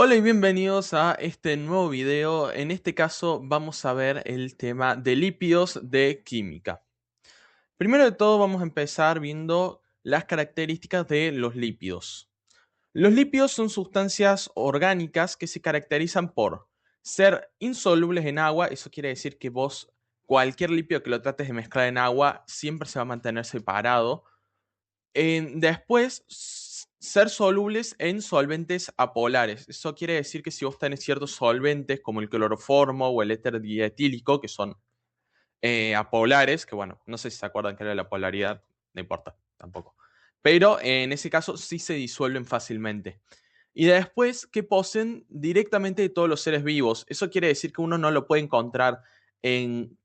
Hola y bienvenidos a este nuevo video. En este caso vamos a ver el tema de lípidos de química. Primero de todo vamos a empezar viendo las características de los lípidos. Los lípidos son sustancias orgánicas que se caracterizan por ser insolubles en agua. Eso quiere decir que cualquier lípido que lo trates de mezclar en agua, siempre se va a mantener separado. Después, ser solubles en solventes apolares. Eso quiere decir que si vos tenés ciertos solventes como el cloroformo o el éter dietílico, que son apolares, que bueno, no sé si se acuerdan que era la polaridad, no importa, tampoco. Pero en ese caso sí se disuelven fácilmente. Y después que poseen directamente de todos los seres vivos. Eso quiere decir que uno no lo puede encontrar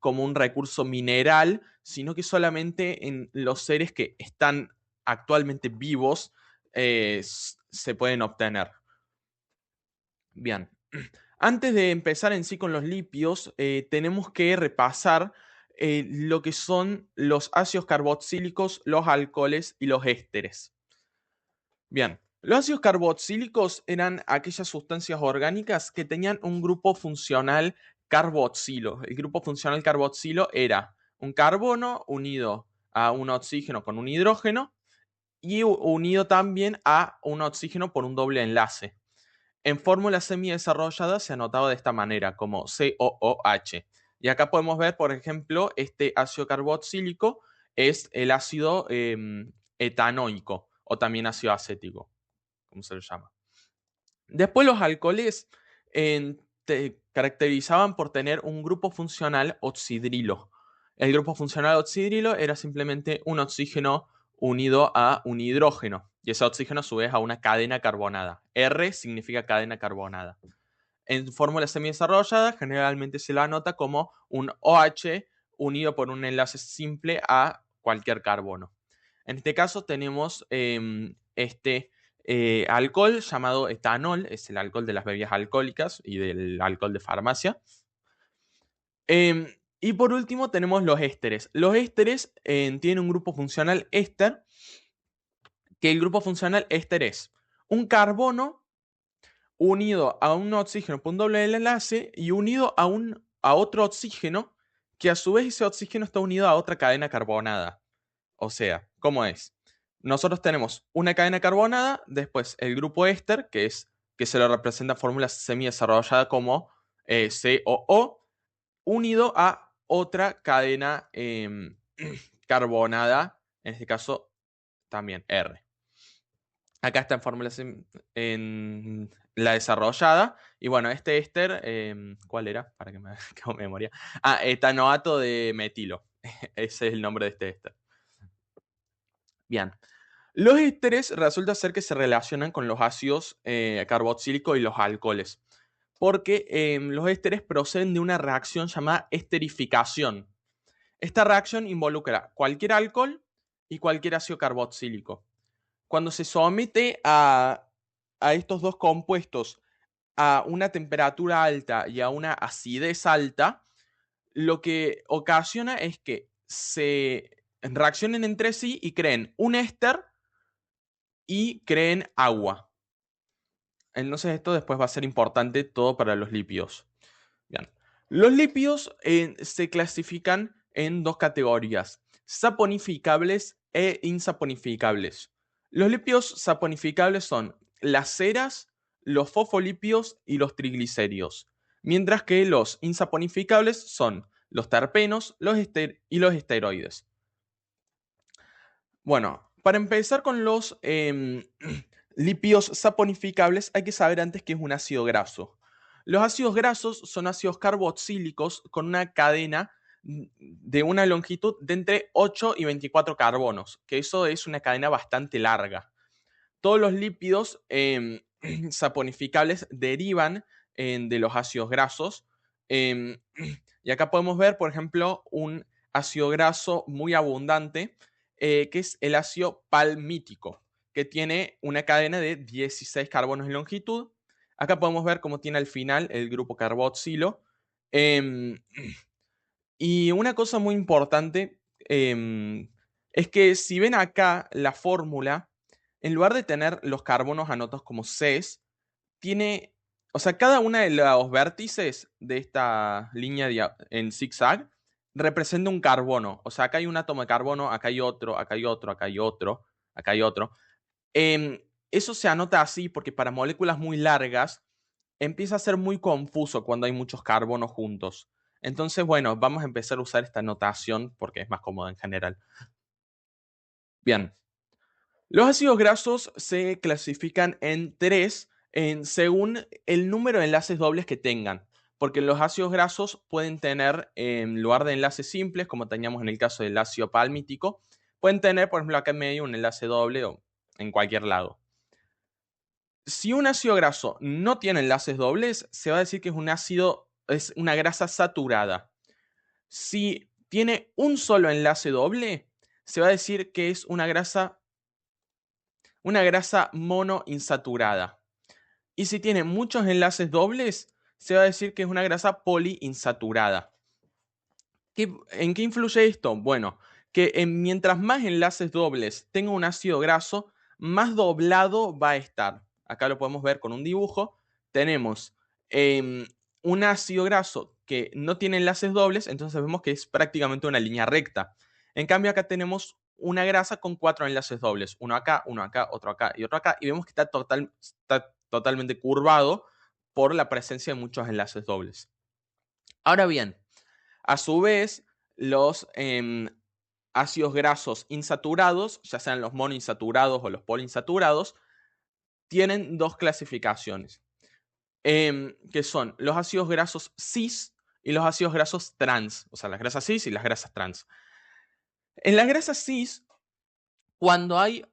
como un recurso mineral, sino que solamente en los seres que están actualmente vivos se pueden obtener. Bien, antes de empezar en sí con los lípidos, tenemos que repasar lo que son los ácidos carboxílicos, los alcoholes y los ésteres. Bien, los ácidos carboxílicos eran aquellas sustancias orgánicas que tenían un grupo funcional carboxilo. El grupo funcional carboxilo era un carbono unido a un oxígeno con un hidrógeno y unido también a un oxígeno por un doble enlace. En fórmula semidesarrollada se anotaba de esta manera, como COOH. Y acá podemos ver, por ejemplo, este ácido carboxílico es el ácido etanoico o también ácido acético, como se le llama. Después los alcoholes caracterizaban por tener un grupo funcional oxidrilo. El grupo funcional oxidrilo era simplemente un oxígeno unido a un hidrógeno y ese oxígeno a su vez a una cadena carbonada. R significa cadena carbonada. En fórmula semidesarrollada generalmente se la anota como un OH unido por un enlace simple a cualquier carbono. En este caso tenemos este alcohol llamado etanol, es el alcohol de las bebidas alcohólicas y del alcohol de farmacia. Y por último tenemos los ésteres. Los ésteres tienen un grupo funcional éster, que el grupo funcional éster es un carbono unido a un oxígeno por un doble enlace y unido a otro oxígeno, que a su vez ese oxígeno está unido a otra cadena carbonada. O sea, ¿cómo es? Nosotros tenemos una cadena carbonada, después el grupo éster, que se lo representa en fórmula semidesarrollada como COO, unido a otra cadena carbonada, en este caso también R. Acá está en fórmula en la desarrollada. Y bueno, este éster, ¿cuál era? Para que me haga memoria. Etanoato de metilo. Ese es el nombre de este éster. Bien. Los ésteres resulta ser que se relacionan con los ácidos carboxílicos y los alcoholes, porque los ésteres proceden de una reacción llamada esterificación. Esta reacción involucra cualquier alcohol y cualquier ácido carboxílico. Cuando se somete a estos dos compuestos a una temperatura alta y a una acidez alta, lo que ocasiona es que se reaccionen entre sí y creen un éster y creen agua. Entonces esto después va a ser importante todo para los lípidos. Bien. Los lípidos se clasifican en dos categorías, saponificables e insaponificables. Los lípidos saponificables son las ceras, los fosfolípidos y los triglicéridos, mientras que los insaponificables son los terpenos y los esteroides. Bueno, para empezar con los lípidos saponificables, hay que saber antes qué es un ácido graso. Los ácidos grasos son ácidos carboxílicos con una cadena de una longitud de entre 8 y 24 carbonos, que eso es una cadena bastante larga. Todos los lípidos saponificables derivan de los ácidos grasos. em, y acá podemos ver, por ejemplo, un ácido graso muy abundante, que es el ácido palmítico, que tiene una cadena de 16 carbonos de longitud. Acá podemos ver cómo tiene al final el grupo carboxilo. Em, y una cosa muy importante es que si ven acá la fórmula, en lugar de tener los carbonos anotados como Cs, tiene O sea, cada uno de los vértices de esta línea en zigzag representa un carbono. O sea, acá hay un átomo de carbono, acá hay otro, acá hay otro, acá hay otro, acá hay otro. Em, Eso se anota así porque para moléculas muy largas empieza a ser muy confuso cuando hay muchos carbonos juntos. Entonces, bueno, vamos a empezar a usar esta notación porque es más cómoda en general. Bien, los ácidos grasos se clasifican en tres según el número de enlaces dobles que tengan. Porque los ácidos grasos pueden tener, en lugar de enlaces simples, como teníamos en el caso del ácido palmítico, pueden tener, por ejemplo, acá en medio un enlace doble o en cualquier lado. Si un ácido graso no tiene enlaces dobles, se va a decir que es una grasa saturada. Si tiene un solo enlace doble, se va a decir que es una grasa monoinsaturada. Y si tiene muchos enlaces dobles, se va a decir que es una grasa poliinsaturada. ¿En qué influye esto? Bueno, que mientras más enlaces dobles tenga un ácido graso, más doblado va a estar. Acá lo podemos ver con un dibujo. Tenemos un ácido graso que no tiene enlaces dobles, entonces vemos que es prácticamente una línea recta. En cambio, acá tenemos una grasa con 4 enlaces dobles. Uno acá, otro acá y otro acá. Y vemos que está totalmente curvado por la presencia de muchos enlaces dobles. Ahora bien, a su vez, los ácidos grasos insaturados, ya sean los monoinsaturados o los poliinsaturados, tienen dos clasificaciones, que son los ácidos grasos cis y los ácidos grasos trans, o sea, las grasas cis y las grasas trans. En las grasas cis, cuando hay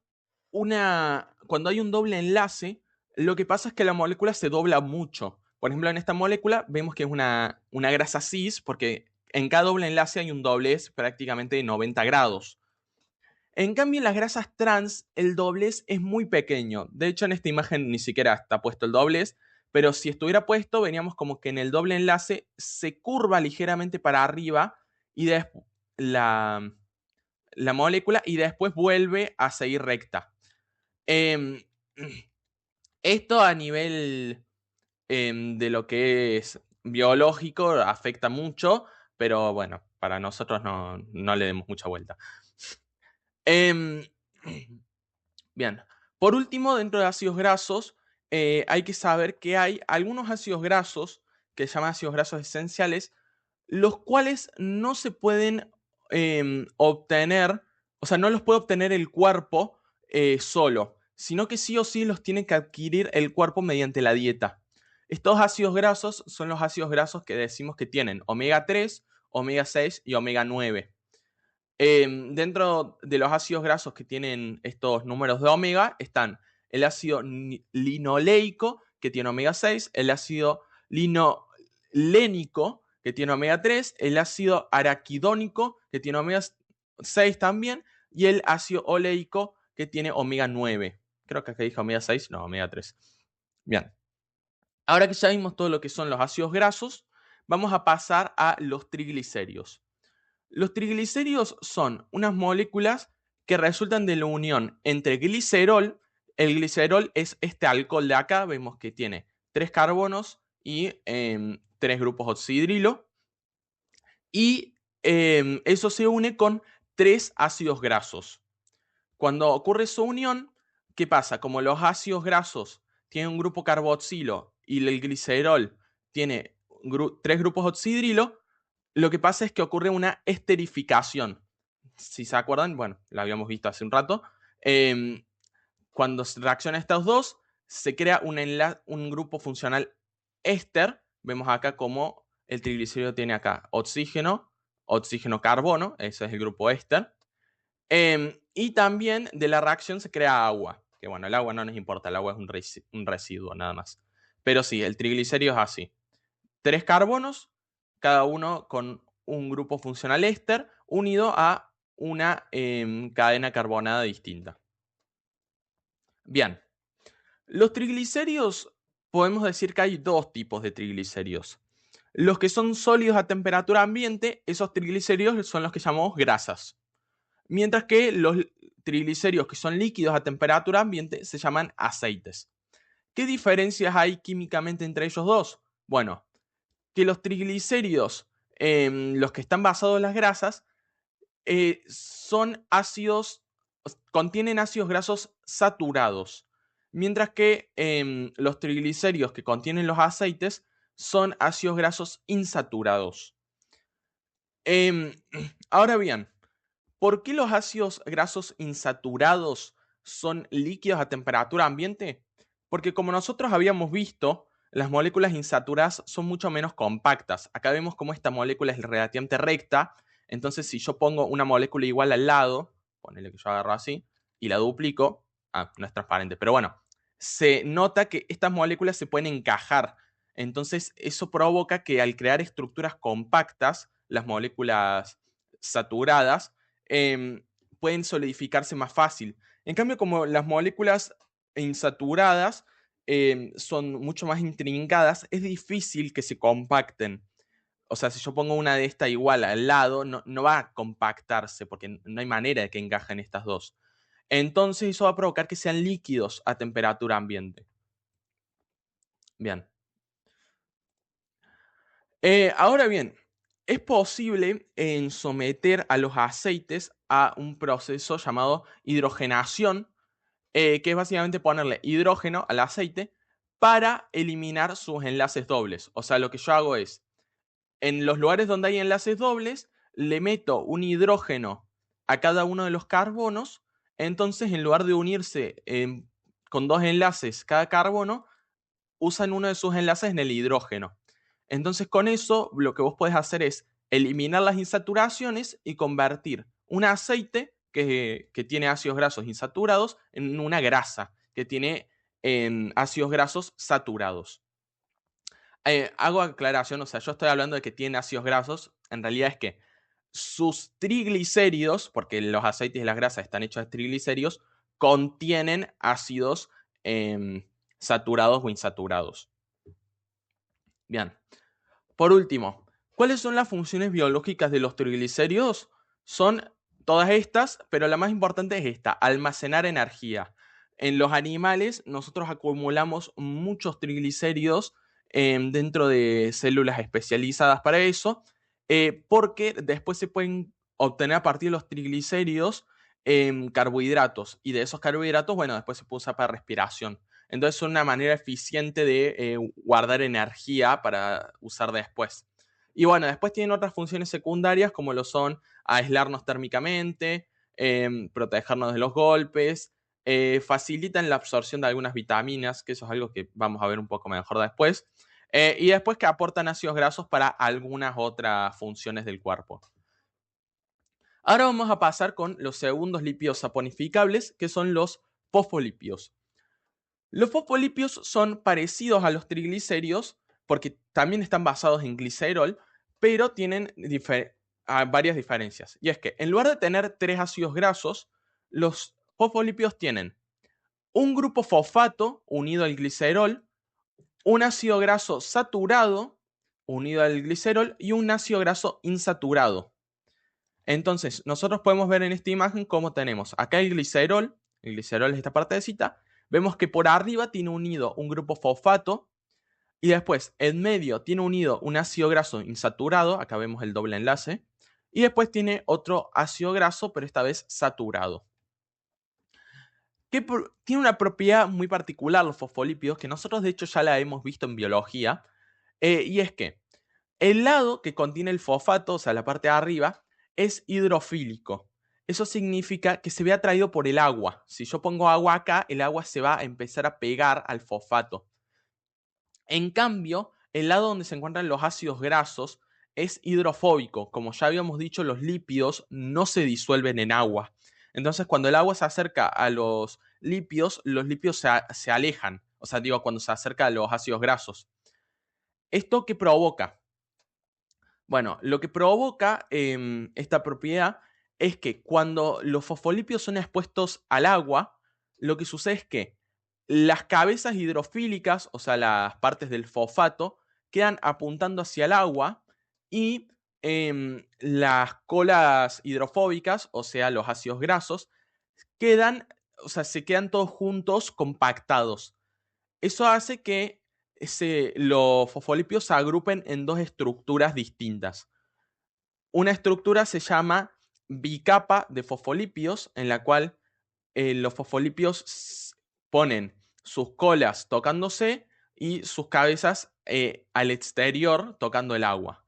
cuando hay un doble enlace, lo que pasa es que la molécula se dobla mucho. Por ejemplo, en esta molécula vemos que es una grasa cis porque en cada doble enlace hay un doblez prácticamente de 90 grados. En cambio, en las grasas trans, el doblez es muy pequeño. De hecho, en esta imagen ni siquiera está puesto el doblez, pero si estuviera puesto, veríamos como que en el doble enlace se curva ligeramente para arriba y la, la molécula y después vuelve a seguir recta. Em, Esto a nivel de lo que es biológico afecta mucho, pero bueno, para nosotros no le demos mucha vuelta. Em, Bien, por último, dentro de ácidos grasos, hay que saber que hay algunos ácidos grasos que se llaman ácidos grasos esenciales, los cuales no se pueden obtener, o sea, no los puede obtener el cuerpo solo, sino que sí o sí los tiene que adquirir el cuerpo mediante la dieta. Estos ácidos grasos son los ácidos grasos que decimos que tienen omega 3, omega 6 y omega 9. Dentro de los ácidos grasos que tienen estos números de omega están el ácido linoleico, que tiene omega 6, el ácido linolénico, que tiene omega 3, el ácido araquidónico, que tiene omega 6 también, y el ácido oleico, que tiene omega 9. Creo que acá dije omega 6, no, omega 3. Bien. Ahora que ya vimos todo lo que son los ácidos grasos, vamos a pasar a los triglicéridos. Los triglicéridos son unas moléculas que resultan de la unión entre glicerol. El glicerol es este alcohol de acá, vemos que tiene 3 carbonos y 3 grupos oxidrilo. Y eso se une con 3 ácidos grasos. Cuando ocurre su unión, ¿qué pasa? Como los ácidos grasos tienen un grupo carboxilo y el glicerol tiene 3 grupos oxidrilo, lo que pasa es que ocurre una esterificación. Si se acuerdan, bueno, la habíamos visto hace un rato. Cuando reaccionan estos dos, se crea un grupo funcional éster. Vemos acá como el triglicérido tiene acá oxígeno, oxígeno-carbono, ese es el grupo éster. Y también de la reacción se crea agua. Que bueno, el agua no nos importa, el agua es un residuo nada más. Pero sí, el triglicérido es así. 3 carbonos, cada uno con un grupo funcional éster unido a una cadena carbonada distinta. Bien, los triglicéridos, podemos decir que hay dos tipos de triglicéridos. Los que son sólidos a temperatura ambiente, esos triglicéridos son los que llamamos grasas. Mientras que los triglicéridos que son líquidos a temperatura ambiente se llaman aceites. ¿Qué diferencias hay químicamente entre ellos dos? Bueno, que los triglicéridos, los que están basados en las grasas, son ácidos, contienen ácidos grasos saturados, mientras que los triglicéridos que contienen los aceites son ácidos grasos insaturados. Em, Ahora bien, ¿por qué los ácidos grasos insaturados son líquidos a temperatura ambiente? Porque como nosotros habíamos visto, las moléculas insaturadas son mucho menos compactas. Acá vemos cómo esta molécula es relativamente recta. Entonces, si yo pongo una molécula igual al lado, ponele que yo agarro así, y la duplico, no es transparente, pero bueno, se nota que estas moléculas se pueden encajar. Entonces, eso provoca que al crear estructuras compactas, las moléculas saturadas, em, pueden solidificarse más fácil. En cambio, como las moléculas insaturadas son mucho más intrincadas, es difícil que se compacten. O sea, si yo pongo una de esta igual al lado, no va a compactarse porque no hay manera de que encajen estas dos. Entonces eso va a provocar que sean líquidos a temperatura ambiente. Bien. Ahora bien, es posible someter a los aceites a un proceso llamado hidrogenación, que es básicamente ponerle hidrógeno al aceite para eliminar sus enlaces dobles. O sea, lo que yo hago es, en los lugares donde hay enlaces dobles, le meto un hidrógeno a cada uno de los carbonos. Entonces, en lugar de unirse con dos enlaces cada carbono, usan uno de sus enlaces en el hidrógeno. Entonces, con eso, lo que vos podés hacer es eliminar las insaturaciones y convertir un aceite que tiene ácidos grasos insaturados en una grasa que tiene ácidos grasos saturados. Hago aclaración, o sea, yo estoy hablando de que tiene ácidos grasos, en realidad es que sus triglicéridos, porque los aceites y las grasas están hechos de triglicéridos, contienen ácidos saturados o insaturados. Bien. Por último, ¿cuáles son las funciones biológicas de los triglicéridos? Son todas estas, pero la más importante es esta: almacenar energía. En los animales nosotros acumulamos muchos triglicéridos dentro de células especializadas para eso, porque después se pueden obtener a partir de los triglicéridos carbohidratos, y de esos carbohidratos, bueno, después se puede usar para respiración. Entonces es una manera eficiente de guardar energía para usar después. Y bueno, después tienen otras funciones secundarias como lo son aislarnos térmicamente, protegernos de los golpes, facilitan la absorción de algunas vitaminas, que eso es algo que vamos a ver un poco mejor después, y después que aportan ácidos grasos para algunas otras funciones del cuerpo. Ahora vamos a pasar con los segundos lípidos saponificables, que son los fosfolípidos. Los fosfolípidos son parecidos a los triglicéridos porque también están basados en glicerol, pero tienen varias diferencias. Y es que en lugar de tener tres ácidos grasos, los fosfolípidos tienen un grupo fosfato unido al glicerol, un ácido graso saturado unido al glicerol y un ácido graso insaturado. Entonces, nosotros podemos ver en esta imagen cómo tenemos acá el glicerol es esta partecita, vemos que por arriba tiene unido un grupo fosfato y después en medio tiene unido un ácido graso insaturado, acá vemos el doble enlace, y después tiene otro ácido graso, pero esta vez saturado. Tiene una propiedad muy particular los fosfolípidos, que nosotros de hecho ya la hemos visto en biología, y es que el lado que contiene el fosfato, o sea, la parte de arriba, es hidrofílico. Eso significa que se ve atraído por el agua. Si yo pongo agua acá, el agua se va a empezar a pegar al fosfato. En cambio, el lado donde se encuentran los ácidos grasos es hidrofóbico. Como ya habíamos dicho, los lípidos no se disuelven en agua. Entonces, cuando el agua se acerca a los lípidos se alejan. O sea, digo, cuando se acerca a los ácidos grasos. ¿Esto qué provoca? Bueno, lo que provoca esta propiedad es que cuando los fosfolípidos son expuestos al agua, lo que sucede es que las cabezas hidrofílicas, o sea, las partes del fosfato, quedan apuntando hacia el agua y las colas hidrofóbicas, o sea, los ácidos grasos, quedan, o sea, se quedan todos juntos compactados. Eso hace que los fosfolípidos se agrupen en dos estructuras distintas. Una estructura se llama bicapa de fosfolípidos, en la cual los fosfolípidos ponen sus colas tocándose y sus cabezas al exterior tocando el agua.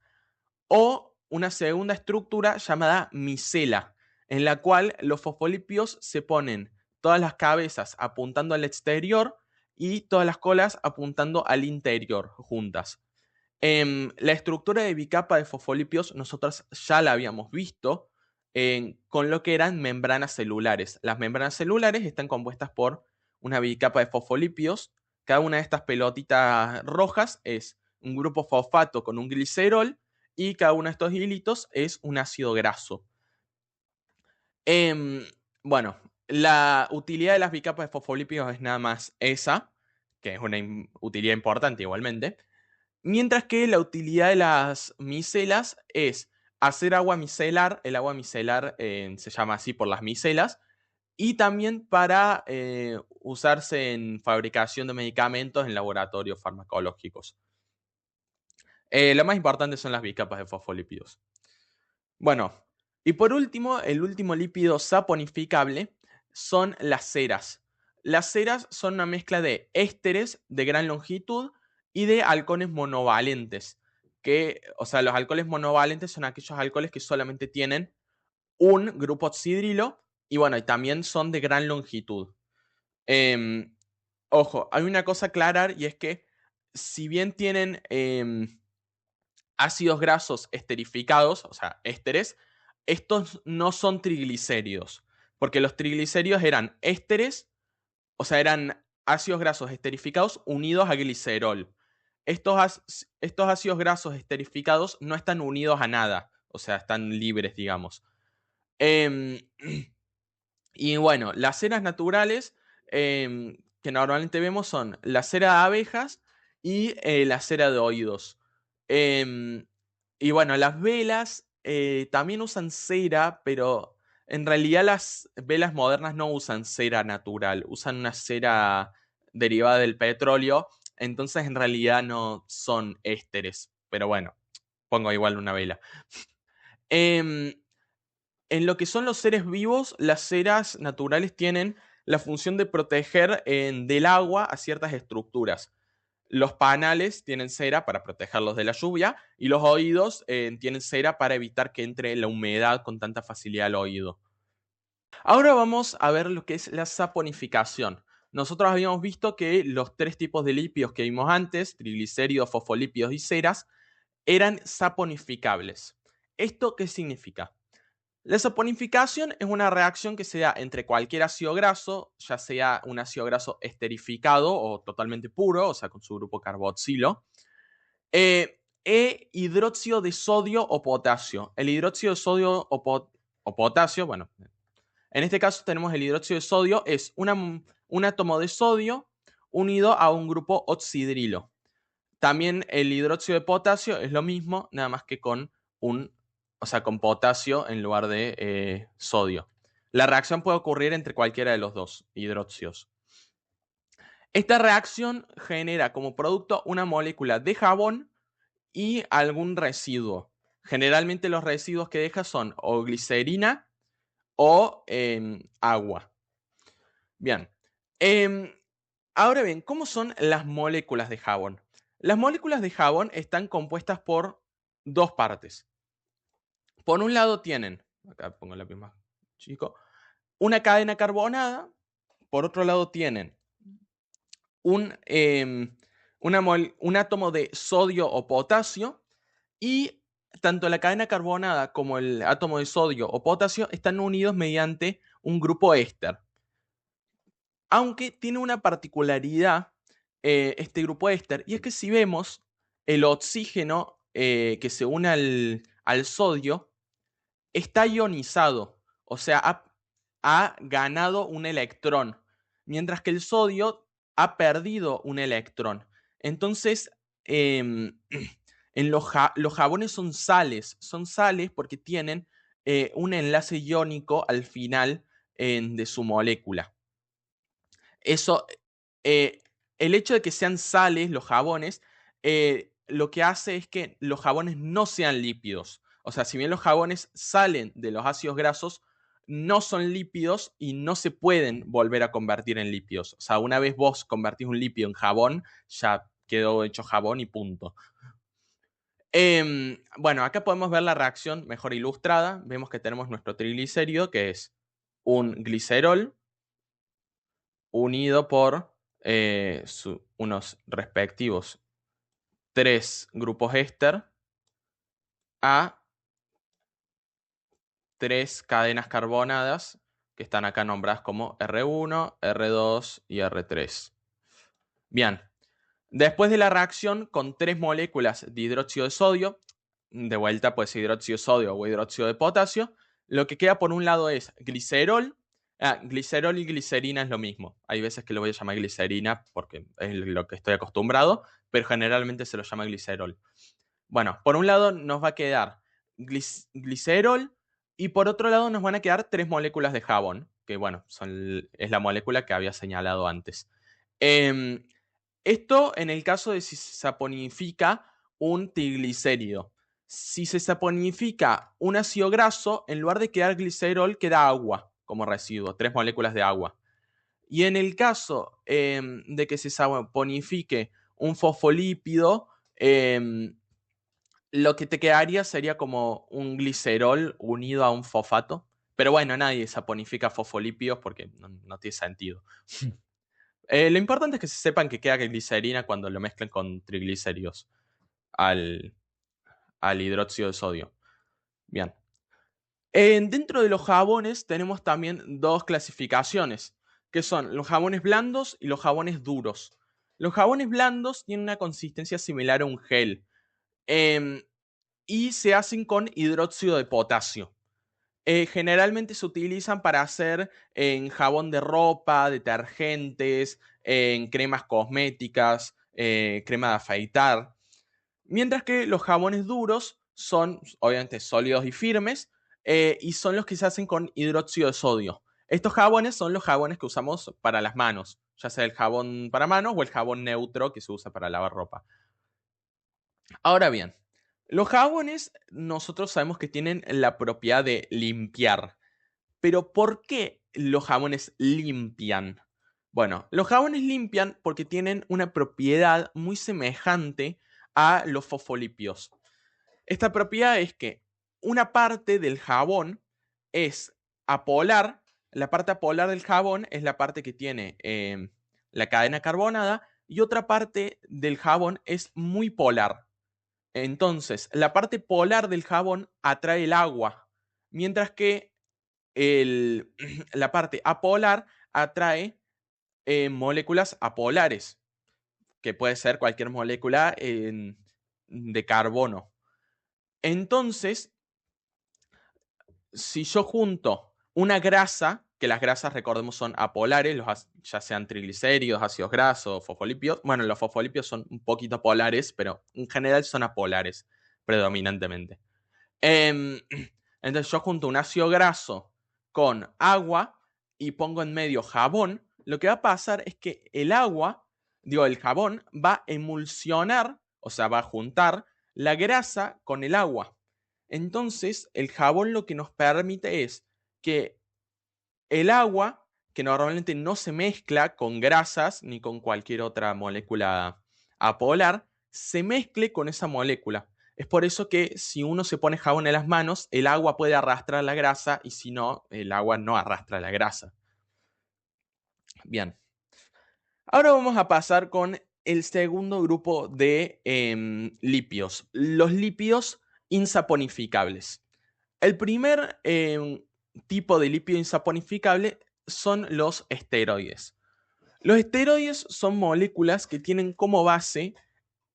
O una segunda estructura llamada micela, en la cual los fosfolípidos se ponen todas las cabezas apuntando al exterior y todas las colas apuntando al interior juntas. La estructura de bicapa de fosfolípidos nosotros ya la habíamos visto con lo que eran membranas celulares. Las membranas celulares están compuestas por una bicapa de fosfolípidos. Cada una de estas pelotitas rojas es un grupo fosfato con un glicerol y cada uno de estos hilitos es un ácido graso. Bueno, la utilidad de las bicapas de fosfolípidos es nada más esa, que es una utilidad importante igualmente. Mientras que la utilidad de las micelas es hacer agua micelar, el agua micelar se llama así por las micelas, y también para usarse en fabricación de medicamentos en laboratorios farmacológicos. Lo más importante son las bicapas de fosfolípidos. Bueno, y por último, el último lípido saponificable son las ceras. Las ceras son una mezcla de ésteres de gran longitud y de alcoholes monovalentes. O sea, los alcoholes monovalentes son aquellos alcoholes que solamente tienen un grupo oxidrilo y bueno, y también son de gran longitud. Em, Ojo, hay una cosa a aclarar y es que si bien tienen ácidos grasos esterificados, o sea, ésteres, estos no son triglicéridos, porque los triglicéridos eran ésteres, o sea, eran ácidos grasos esterificados unidos a glicerol. Estos ácidos grasos esterificados no están unidos a nada, o sea, están libres, digamos. Em, y bueno, las ceras naturales que normalmente vemos son la cera de abejas y la cera de oídos. Em, y bueno, las velas también usan cera, pero en realidad las velas modernas no usan cera natural, usan una cera derivada del petróleo, entonces en realidad no son ésteres, pero bueno, pongo igual una vela. Em, en lo que son los seres vivos, las ceras naturales tienen la función de proteger del agua a ciertas estructuras. Los panales tienen cera para protegerlos de la lluvia y los oídos tienen cera para evitar que entre la humedad con tanta facilidad al oído. Ahora vamos a ver lo que es la saponificación. Nosotros habíamos visto que los tres tipos de lípidos que vimos antes, triglicéridos, fosfolípidos y ceras, eran saponificables. ¿Esto qué significa? La saponificación es una reacción que se da entre cualquier ácido graso, ya sea un ácido graso esterificado o totalmente puro, o sea, con su grupo carboxilo, e hidróxido de sodio o potasio. El hidróxido de sodio o potasio, bueno, en este caso tenemos el hidróxido de sodio, es un átomo de sodio unido a un grupo oxidrilo. También el hidróxido de potasio es lo mismo, nada más que con potasio en lugar de sodio. La reacción puede ocurrir entre cualquiera de los dos hidróxidos. Esta reacción genera como producto una molécula de jabón y algún residuo. Generalmente los residuos que deja son o glicerina o agua. Bien. Em, Ahora bien, ¿cómo son las moléculas de jabón? Las moléculas de jabón están compuestas por dos partes. Por un lado tienen, acá pongo el lápiz más chico, una cadena carbonada. Por otro lado tienen un, un átomo de sodio o potasio. Y tanto la cadena carbonada como el átomo de sodio o potasio están unidos mediante un grupo éster. Aunque tiene una particularidad este grupo éster, y es que si vemos el oxígeno que se une al sodio, está ionizado, o sea, ha ganado un electrón, mientras que el sodio ha perdido un electrón. Entonces, em, los jabones son sales porque tienen un enlace iónico al final de su molécula. Eso, el hecho de que sean sales los jabones, lo que hace es que los jabones no sean lípidos. O sea, si bien los jabones salen de los ácidos grasos, no son lípidos y no se pueden volver a convertir en lípidos. O sea, una vez vos convertís un lípido en jabón, ya quedó hecho jabón y punto. Bueno, acá podemos ver la reacción mejor ilustrada. Vemos que tenemos nuestro triglicérido, que es un glicerol unido por unos respectivos 3 grupos éster a 3 cadenas carbonadas que están acá nombradas como R1, R2 y R3. Bien, después de la reacción con 3 moléculas de hidróxido de sodio, de vuelta puede ser hidróxido de sodio o hidróxido de potasio, lo que queda por un lado es glicerol. Glicerol y glicerina es lo mismo. Hay veces que lo voy a llamar glicerina porque es lo que estoy acostumbrado, pero generalmente se lo llama glicerol. Bueno, por un lado nos va a quedar glicerol y por otro lado nos van a quedar 3 moléculas de jabón, que bueno, es la molécula que había señalado antes. Esto en el caso de si se saponifica un triglicérido. Si se saponifica un ácido graso, en lugar de quedar glicerol, queda agua como residuo, 3 moléculas de agua. Y en el caso de que se saponifique un fosfolípido, lo que te quedaría sería como un glicerol unido a un fosfato. Pero bueno, nadie saponifica fosfolípidos porque no tiene sentido. Lo importante es que se sepan que queda glicerina cuando lo mezclan con triglicéridos al, al hidróxido de sodio. Bien. Dentro de los jabones tenemos también 2 clasificaciones, que son los jabones blandos y los jabones duros. Los jabones blandos tienen una consistencia similar a un gel y se hacen con hidróxido de potasio. Generalmente se utilizan para hacer en jabón de ropa, detergentes, en cremas cosméticas, crema de afeitar. Mientras que los jabones duros son obviamente sólidos y firmes y son los que se hacen con hidróxido de sodio. Estos jabones son los jabones que usamos para las manos, ya sea el jabón para manos o el jabón neutro que se usa para lavar ropa. Ahora bien, los jabones nosotros sabemos que tienen la propiedad de limpiar. Pero ¿por qué los jabones limpian? Bueno, los jabones limpian porque tienen una propiedad muy semejante a los fosfolípidos. Esta propiedad es que una parte del jabón es apolar. La parte apolar del jabón es la parte que tiene la cadena carbonada y otra parte del jabón es muy polar. Entonces, la parte polar del jabón atrae el agua, mientras que la parte apolar atrae moléculas apolares, que puede ser cualquier molécula de carbono. Entonces, si yo junto una grasa, que las grasas, recordemos, son apolares, ya sean triglicéridos, ácidos grasos, fosfolípidos. Bueno, los fosfolípidos son un poquito polares, pero en general son apolares, predominantemente. Em, entonces yo junto un ácido graso con agua y pongo en medio jabón, lo que va a pasar es que el jabón va a emulsionar, o sea, va a juntar la grasa con el agua. Entonces, el jabón lo que nos permite es que el agua, que normalmente no se mezcla con grasas ni con cualquier otra molécula apolar, se mezcle con esa molécula. Es por eso que si uno se pone jabón en las manos, el agua puede arrastrar la grasa y si no, el agua no arrastra la grasa. Bien. Ahora vamos a pasar con el segundo grupo de lípidos, los lípidos insaponificables. El primer tipo de lípido insaponificable son los esteroides. Los esteroides son moléculas que tienen como base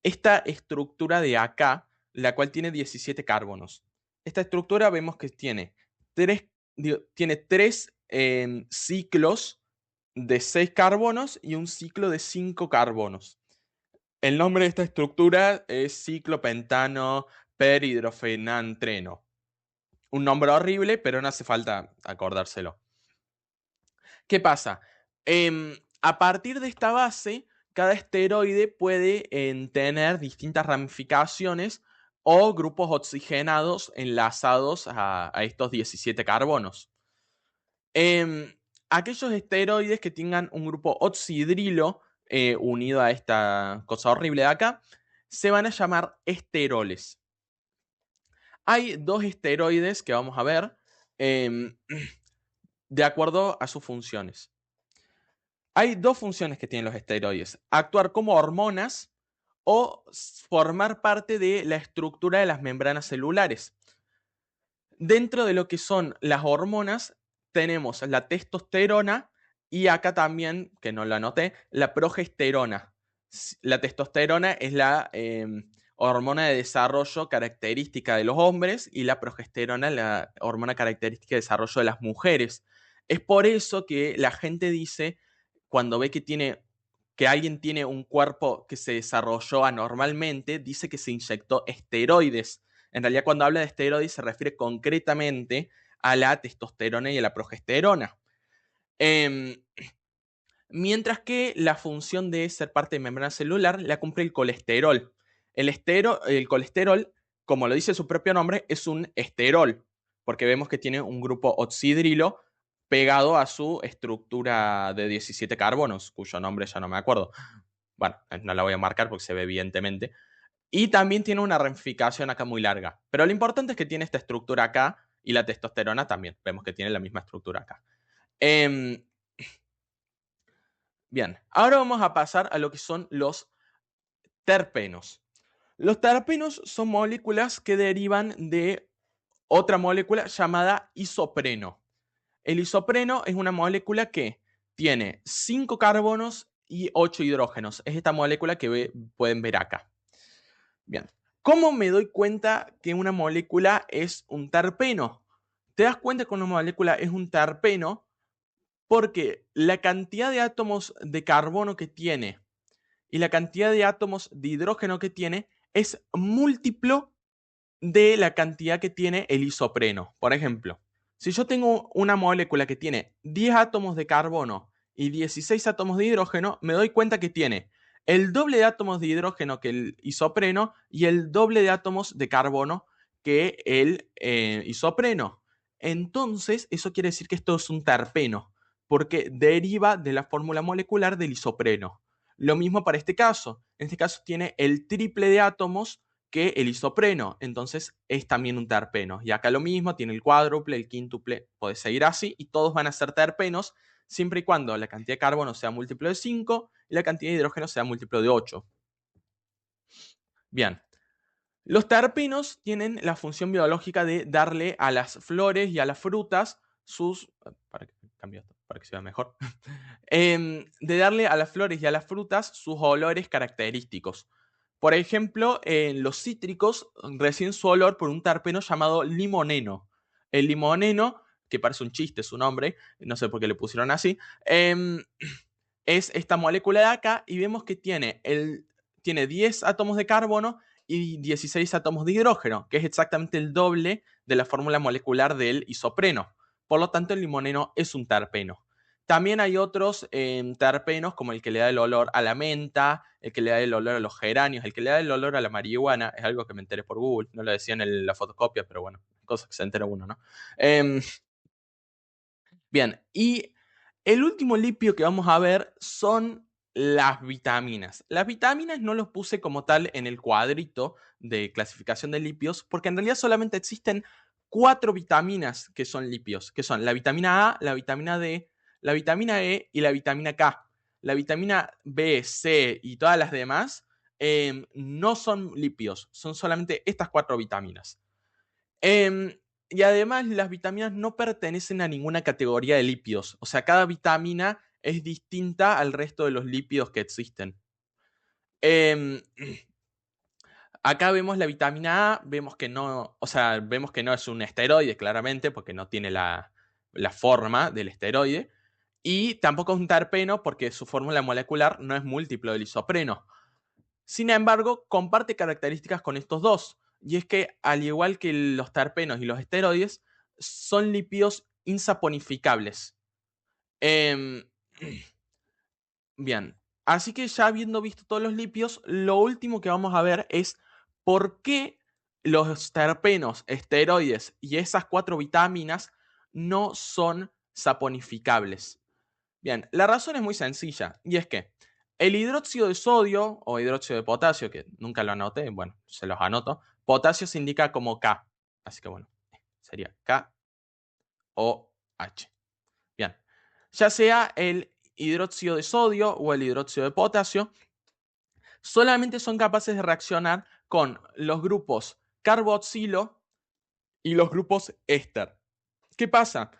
esta estructura de acá, la cual tiene 17 carbonos. Esta estructura vemos que tiene tres ciclos de 6 carbonos y un ciclo de 5 carbonos. El nombre de esta estructura es ciclopentano perhidrofenantreno. Un nombre horrible, pero no hace falta acordárselo. ¿Qué pasa? A partir de esta base cada esteroide puede tener distintas ramificaciones o grupos oxigenados enlazados a estos 17 carbonos. Em, Aquellos esteroides que tengan un grupo oxidrilo unido a esta cosa horrible de acá, se van a llamar esteroles. Hay dos esteroides que vamos a ver em, de acuerdo a sus funciones. Hay dos funciones que tienen los esteroides: actuar como hormonas o formar parte de la estructura de las membranas celulares. Dentro de lo que son las hormonas, tenemos la testosterona y acá también, que no lo anoté, la progesterona. La testosterona es la hormona de desarrollo característica de los hombres y la progesterona la hormona característica de desarrollo de las mujeres. Es por eso que la gente dice, cuando ve que alguien tiene un cuerpo que se desarrolló anormalmente, dice que se inyectó esteroides. En realidad, cuando habla de esteroides se refiere concretamente a la testosterona y a la progesterona. Em, Mientras que la función de ser parte de membrana celular la cumple el colesterol. El colesterol, como lo dice su propio nombre, es un esterol, porque vemos que tiene un grupo oxidrilo pegado a su estructura de 17 carbonos, cuyo nombre ya no me acuerdo. Bueno, no la voy a marcar porque se ve evidentemente. Y también tiene una ramificación acá muy larga. Pero lo importante es que tiene esta estructura acá y la testosterona también. Vemos que tiene la misma estructura acá. Em, bien, ahora vamos a pasar a lo que son los terpenos. Los terpenos son moléculas que derivan de otra molécula llamada isopreno. El isopreno es una molécula que tiene 5 carbonos y 8 hidrógenos. Es esta molécula que pueden ver acá. Bien, ¿cómo me doy cuenta que una molécula es un terpeno? Te das cuenta que una molécula es un terpeno porque la cantidad de átomos de carbono que tiene y la cantidad de átomos de hidrógeno que tiene es múltiplo de la cantidad que tiene el isopreno. Por ejemplo, si yo tengo una molécula que tiene 10 átomos de carbono y 16 átomos de hidrógeno, me doy cuenta que tiene el doble de átomos de hidrógeno que el isopreno y el doble de átomos de carbono que el isopreno. Entonces, eso quiere decir que esto es un terpeno, porque deriva de la fórmula molecular del isopreno. Lo mismo para este caso. En este caso tiene el triple de átomos que el isopreno, entonces es también un terpeno. Y acá lo mismo, tiene el cuádruple, el quíntuple, puede seguir así, y todos van a ser terpenos, siempre y cuando la cantidad de carbono sea múltiplo de 5 y la cantidad de hidrógeno sea múltiplo de 8. Bien, los terpenos tienen la función biológica de darle a las flores y a las frutas sus... Para que cambie esto, para que se vea mejor. De darle a las flores y a las frutas sus olores característicos. Por ejemplo, en los cítricos reciben su olor por un terpeno llamado limoneno. El limoneno, que parece un chiste su nombre, no sé por qué le pusieron así, es esta molécula de acá y vemos que tiene 10 átomos de carbono y 16 átomos de hidrógeno, que es exactamente el doble de la fórmula molecular del isopreno. Por lo tanto, el limoneno es un terpeno. También hay otros terpenos, como el que le da el olor a la menta, el que le da el olor a los geranios, el que le da el olor a la marihuana. Es algo que me enteré por Google, no lo decía en la fotocopia, pero bueno, cosas que se entera uno, ¿no? Em, Bien, y el último lipio que vamos a ver son las vitaminas. Las vitaminas no los puse como tal en el cuadrito de clasificación de lipios, porque en realidad solamente existen 4 vitaminas que son lipios, que son la vitamina A, la vitamina D, la vitamina E y la vitamina K. La vitamina B, C y todas las demás no son lipios, son solamente estas 4 vitaminas. Y además las vitaminas no pertenecen a ninguna categoría de lípidos. O sea, cada vitamina es distinta al resto de los lípidos que existen. Em, Acá vemos la vitamina A, vemos que no, o sea, vemos que no es un esteroide, claramente, porque no tiene la forma del esteroide. Y tampoco es un terpeno, porque su fórmula molecular no es múltiplo del isopreno. Sin embargo, comparte características con estos dos, y es que, al igual que los terpenos y los esteroides, son lípidos insaponificables. Em, Bien, Así que ya habiendo visto todos los lípidos, lo último que vamos a ver es por qué los terpenos, esteroides y esas 4 vitaminas no son saponificables. Bien, la razón es muy sencilla y es que el hidróxido de sodio o hidróxido de potasio, que nunca lo anoté, bueno, se los anoto, potasio se indica como K, así que bueno, sería KOH. Bien, ya sea el hidróxido de sodio o el hidróxido de potasio, solamente son capaces de reaccionar con los grupos carboxilo y los grupos éster. ¿Qué pasa?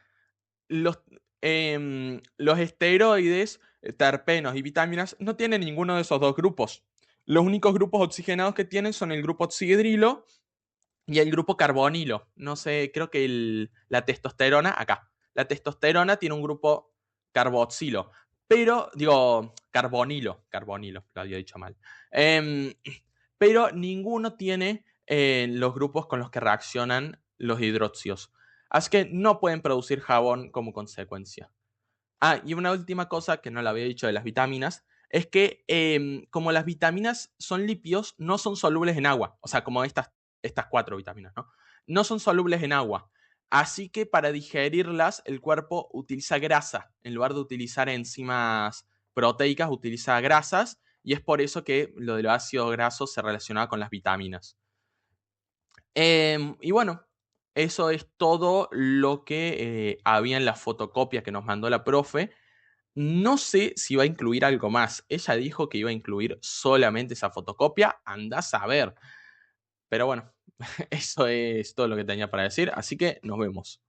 Los, los esteroides, terpenos y vitaminas no tienen ninguno de esos dos grupos. Los únicos grupos oxigenados que tienen son el grupo oxihidrilo y el grupo carbonilo. No sé, creo que la testosterona, acá. La testosterona tiene un grupo carboxilo, pero, digo, carbonilo, lo había dicho mal. Em, pero ninguno tiene los grupos con los que reaccionan los hidróxidos. Así que no pueden producir jabón como consecuencia. Ah, y una última cosa que no la había dicho de las vitaminas, es que como las vitaminas son lípidos, no son solubles en agua. O sea, como estas 4 vitaminas, ¿no? No son solubles en agua. Así que para digerirlas, el cuerpo utiliza grasa. En lugar de utilizar enzimas proteicas, utiliza grasas. Y es por eso que lo de los ácidos grasos se relaciona con las vitaminas. Y bueno, eso es todo lo que había en la fotocopia que nos mandó la profe. No sé si va a incluir algo más. Ella dijo que iba a incluir solamente esa fotocopia. Andás a ver. Pero bueno, eso es todo lo que tenía para decir. Así que nos vemos.